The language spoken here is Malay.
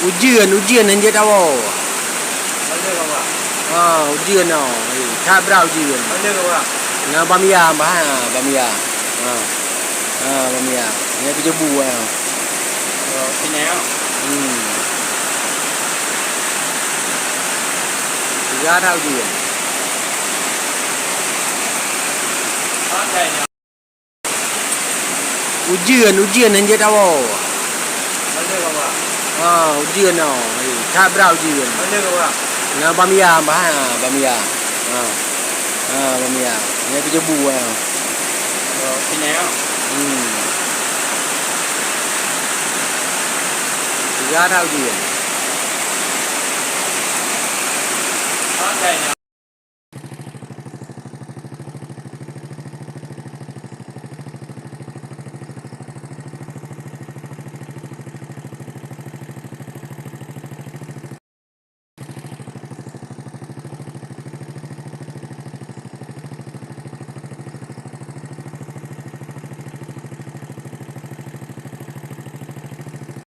ujian nanti tahu. Ada kawan. Ujian no. Tak berapa ujian. Ada kawan. Nah, bamia. Bamia. Bamia. Ini kerja buah. Sini ya. Tiga ada ujian. Ada ya. Ujian nanti tahu. Ada kawan. Ujian no. Tak berapa ujian. Ada kawan. Nah, bamia. Bamia. Bamia. Ini kerja buah. Sini ya. Tiga ada ujian. Ada ya.